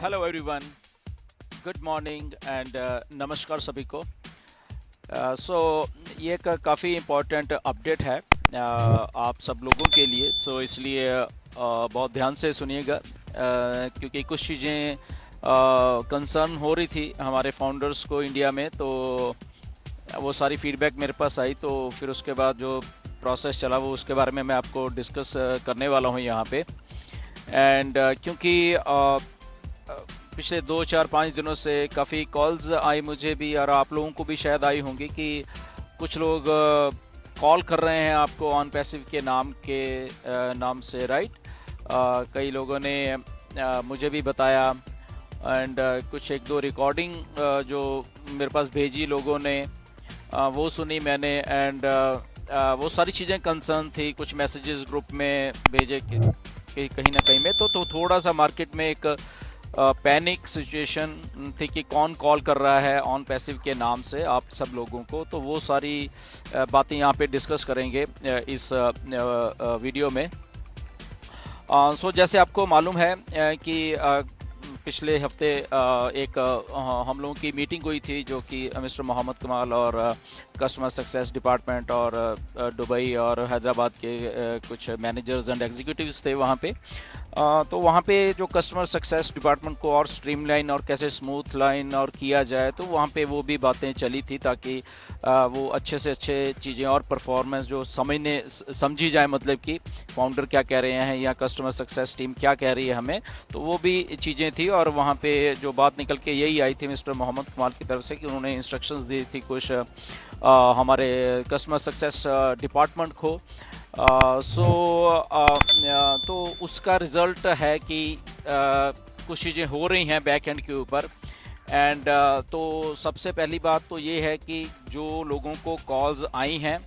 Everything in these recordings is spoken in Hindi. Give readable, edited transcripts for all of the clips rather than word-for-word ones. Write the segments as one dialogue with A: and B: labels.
A: Hello everyone, good morning and नमस्कार सभी को। सो ये एक काफ़ी इम्पोर्टेंट अपडेट है आप सब लोगों के लिए। इसलिए बहुत ध्यान से सुनिएगा, क्योंकि कुछ चीज़ें कंसर्न हो रही थी हमारे फाउंडर्स को इंडिया में। तो वो सारी फीडबैक मेरे पास आई, तो फिर उसके बाद जो प्रोसेस चला वो उसके बारे में मैं आपको डिस्कस करने वाला हूँ यहाँ पे। एंड क्योंकि पिछले 2 4 5 दिनों से काफ़ी कॉल्स आई मुझे भी, और आप लोगों को भी शायद आई होंगी, कि कुछ लोग कॉल कर रहे हैं आपको ऑन पैसिव के नाम से, राइट। कई लोगों ने मुझे भी बताया, एंड कुछ 1 2 रिकॉर्डिंग जो मेरे पास भेजी लोगों ने, वो सुनी मैंने। एंड वो सारी चीज़ें कंसर्न थी, कुछ मैसेजेस ग्रुप में भेजे कि कहीं ना कहीं में तो थोड़ा सा मार्केट में एक पैनिक सिचुएशन थी कि कौन कॉल कर रहा है ऑन पैसिव के नाम से आप सब लोगों को। तो वो सारी बातें यहाँ पे डिस्कस करेंगे इस वीडियो में। सो जैसे आपको मालूम है कि पिछले हफ्ते एक हम लोगों की मीटिंग हुई थी, जो कि मिस्टर मोहम्मद कमाल और कस्टमर सक्सेस डिपार्टमेंट और दुबई और हैदराबाद के कुछ मैनेजर्स एंड एग्जीक्यूटिव्स थे वहाँ पे। तो वहाँ पे जो कस्टमर सक्सेस डिपार्टमेंट को और स्ट्रीमलाइन और कैसे स्मूथ लाइन और किया जाए, तो वहाँ पे वो भी बातें चली थी, ताकि वो अच्छे से अच्छे चीज़ें और परफॉर्मेंस जो समझी जाए, मतलब कि फाउंडर क्या कह रहे हैं या कस्टमर सक्सेस टीम क्या कह रही है हमें, तो वो भी चीज़ें थी। और वहाँ पे जो बात निकल के यही आई थी मिस्टर मोहम्मद कमाल की तरफ से, कि उन्होंने इंस्ट्रक्शंस दी थी कुछ हमारे कस्टमर सक्सेस डिपार्टमेंट को। तो उसका रिज़ल्ट है कि कुछ चीज़ें हो रही हैं बैक एंड के ऊपर। एंड तो सबसे पहली बात तो ये है कि जो लोगों को कॉल्स आई हैं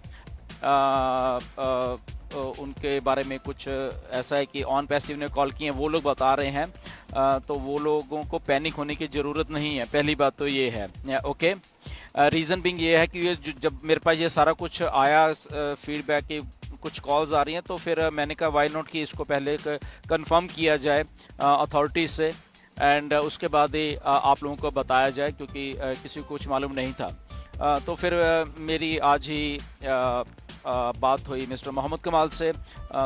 A: उनके बारे में कुछ ऐसा है कि ऑन पैसिव ने कॉल किए हैं, वो लोग बता रहे हैं, तो वो लोगों को पैनिक होने की ज़रूरत नहीं है। पहली बात तो ये है, ओके। रीज़न बिंग ये है कि ये जब मेरे पास ये सारा कुछ आया फीडबैक की कुछ कॉल्स आ रही हैं, तो फिर मैंने कहा वाई नॉट कि इसको पहले कंफर्म किया जाए अथॉरिटीज से, एंड उसके बाद ही आप लोगों को बताया जाए, क्योंकि किसी को कुछ मालूम नहीं था। तो फिर मेरी आज ही बात हुई मिस्टर मोहम्मद कमाल से।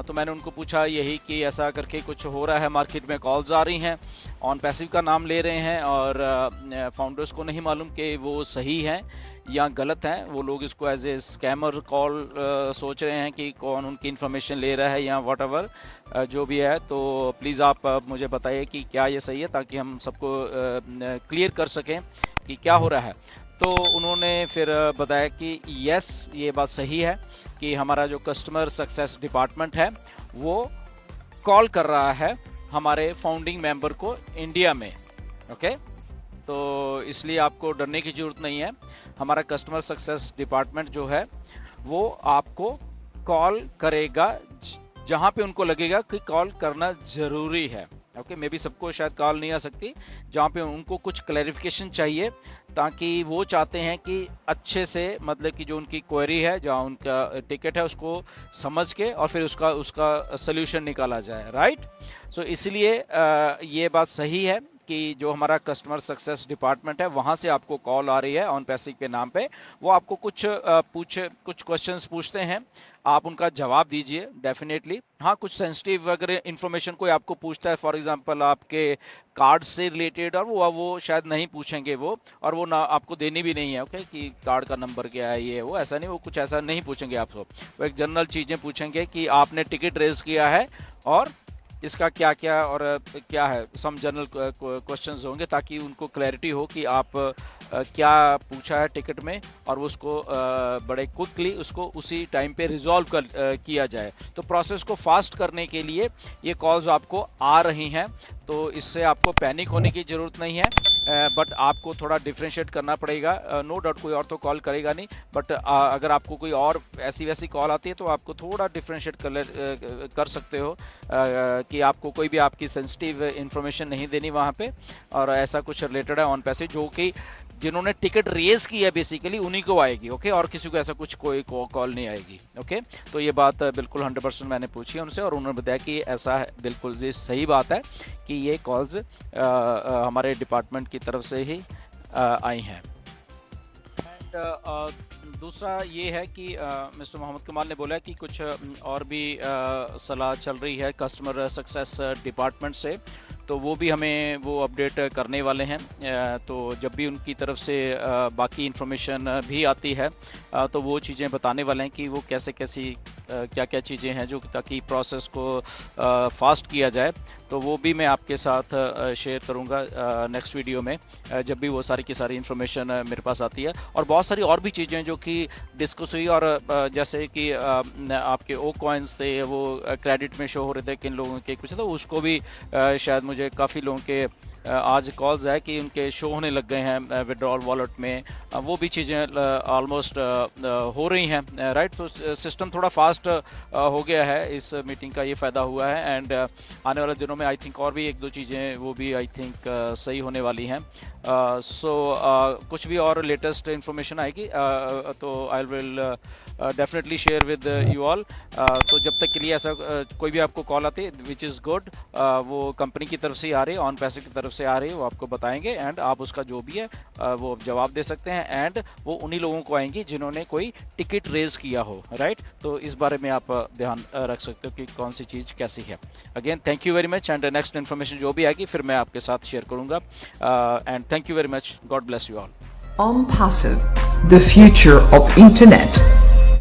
A: तो मैंने उनको पूछा यही कि ऐसा करके कुछ हो रहा है, मार्केट में कॉल्स आ रही हैं, ऑन पैसिव का नाम ले रहे हैं, और फाउंडर्स को नहीं मालूम कि वो सही हैं या गलत हैं। वो लोग इसको एज ए स्कैमर कॉल सोच रहे हैं कि कौन उनकी इन्फॉर्मेशन ले रहा है या वट एवर जो भी है। तो प्लीज़ आप मुझे बताइए कि क्या ये सही है, ताकि हम सबको क्लियर कर सकें कि क्या हो रहा है। तो उन्होंने फिर बताया कि यस, ये बात सही है कि हमारा जो कस्टमर सक्सेस डिपार्टमेंट है वो कॉल कर रहा है हमारे फाउंडिंग मेंबर को इंडिया में, ओके। तो इसलिए आपको डरने की ज़रूरत नहीं है। हमारा कस्टमर सक्सेस डिपार्टमेंट जो है वो आपको कॉल करेगा जहाँ पे उनको लगेगा कि कॉल करना ज़रूरी है, ओके। मे बी सबको शायद कॉल नहीं आ सकती, जहाँ पे उनको कुछ क्लैरिफिकेशन चाहिए, ताकि वो चाहते हैं कि अच्छे से, मतलब कि जो उनकी क्वेरी है, जहाँ उनका टिकट है, उसको समझ के और फिर उसका सोल्यूशन निकाला जाए, राइट। सो इसलिए ये बात सही है कि जो हमारा कस्टमर सक्सेस डिपार्टमेंट है वहाँ से आपको कॉल आ रही है ऑन पैसिव के नाम पे। वो आपको कुछ क्वेश्चंस पूछते हैं, आप उनका जवाब दीजिए डेफिनेटली। हाँ, कुछ सेंसिटिव अगर इन्फॉर्मेशन कोई आपको पूछता है, फॉर एग्जांपल आपके कार्ड से रिलेटेड, और वो शायद नहीं पूछेंगे वो, और वो ना आपको देनी भी नहीं है, ओके, कि कार्ड का नंबर क्या है, ये वो ऐसा नहीं, वो कुछ ऐसा नहीं पूछेंगे आपको। वो एक जनरल चीज़ें पूछेंगे कि आपने टिकट रेज किया है और इसका क्या क्या और क्या है, सम जनरल क्वेश्चंस होंगे, ताकि उनको क्लैरिटी हो कि आप क्या पूछा है टिकट में, और उसको बड़े क्विकली उसको उसी टाइम पे रिजॉल्व किया जाए। तो प्रोसेस को फास्ट करने के लिए ये कॉल्स आपको आ रही हैं, तो इससे आपको पैनिक होने की ज़रूरत नहीं है। बट आपको थोड़ा डिफ्रेंशिएट करना पड़ेगा। नो डाउट कोई और तो कॉल करेगा नहीं, बट अगर आपको कोई और ऐसी वैसी कॉल आती है तो आपको थोड़ा डिफ्रेंशिएट कर सकते हो कि आपको कोई भी आपकी सेंसिटिव इन्फॉर्मेशन नहीं देनी वहाँ पे, और ऐसा कुछ रिलेटेड है ऑन पैसिव जो कि जिन्होंने टिकट रेज की है बेसिकली उन्हीं को आएगी, ओके, और किसी को ऐसा कुछ कोई कॉल नहीं आएगी, ओके। तो ये बात बिल्कुल 100% मैंने पूछी उनसे और उन्होंने बताया कि ऐसा है, बिल्कुल जी सही बात है कि ये कॉल्स हमारे डिपार्टमेंट की तरफ से ही आई हैं। दूसरा ये है कि मिस्टर मोहम्मद कमाल ने बोला कि कुछ और भी सलाह चल रही है कस्टमर सक्सेस डिपार्टमेंट से, तो वो भी हमें वो अपडेट करने वाले हैं। तो जब भी उनकी तरफ से बाकी इन्फॉर्मेशन भी आती है तो वो चीज़ें बताने वाले हैं कि वो कैसे क्या क्या चीज़ें हैं जो ताकि प्रोसेस को फास्ट किया जाए, तो वो भी मैं आपके साथ शेयर करूंगा नेक्स्ट वीडियो में जब भी वो सारी की सारी इन्फॉर्मेशन मेरे पास आती है। और बहुत सारी और भी चीज़ें जो कि डिस्कस हुई, और जैसे कि आपके ओ कॉइन्स थे वो क्रेडिट में शो हो रहे थे किन लोगों के कुछ, तो उसको भी शायद मुझे काफ़ी लोगों के आज कॉल्स है कि उनके शो होने लग गए हैं विड्रॉल वॉलेट में, वो भी चीज़ें ऑलमोस्ट हो रही हैं, राइट। तो सिस्टम थोड़ा फास्ट हो गया है, इस मीटिंग का ये फ़ायदा हुआ है। एंड आने वाले दिनों में आई थिंक और भी एक दो चीज़ें वो भी आई थिंक सही होने वाली हैं। सो कुछ भी और लेटेस्ट इंफॉर्मेशन आएगी तो I will definitely share with you all. तो जब तक के लिए ऐसा कोई भी आपको कॉल आती है विच इज़ गुड, वो कंपनी की तरफ से आ रही है, ऑन पैसे की तरफ से आ रही है, वो आपको बताएंगे एंड आप उसका जो भी है वो जवाब दे सकते हैं। एंड वो उन्हीं लोगों को आएंगी जिन्होंने कोई टिकट रेज किया हो, राइट। तो इस बारे में आप ध्यान रख सकते हो कि कौन सी चीज़ कैसी है। Again thank you very much, and next information जो भी आएगी फिर मैं आपके साथ शेयर करूंगा। And thank you very much, God bless you all.
B: OnPassive, the future of internet.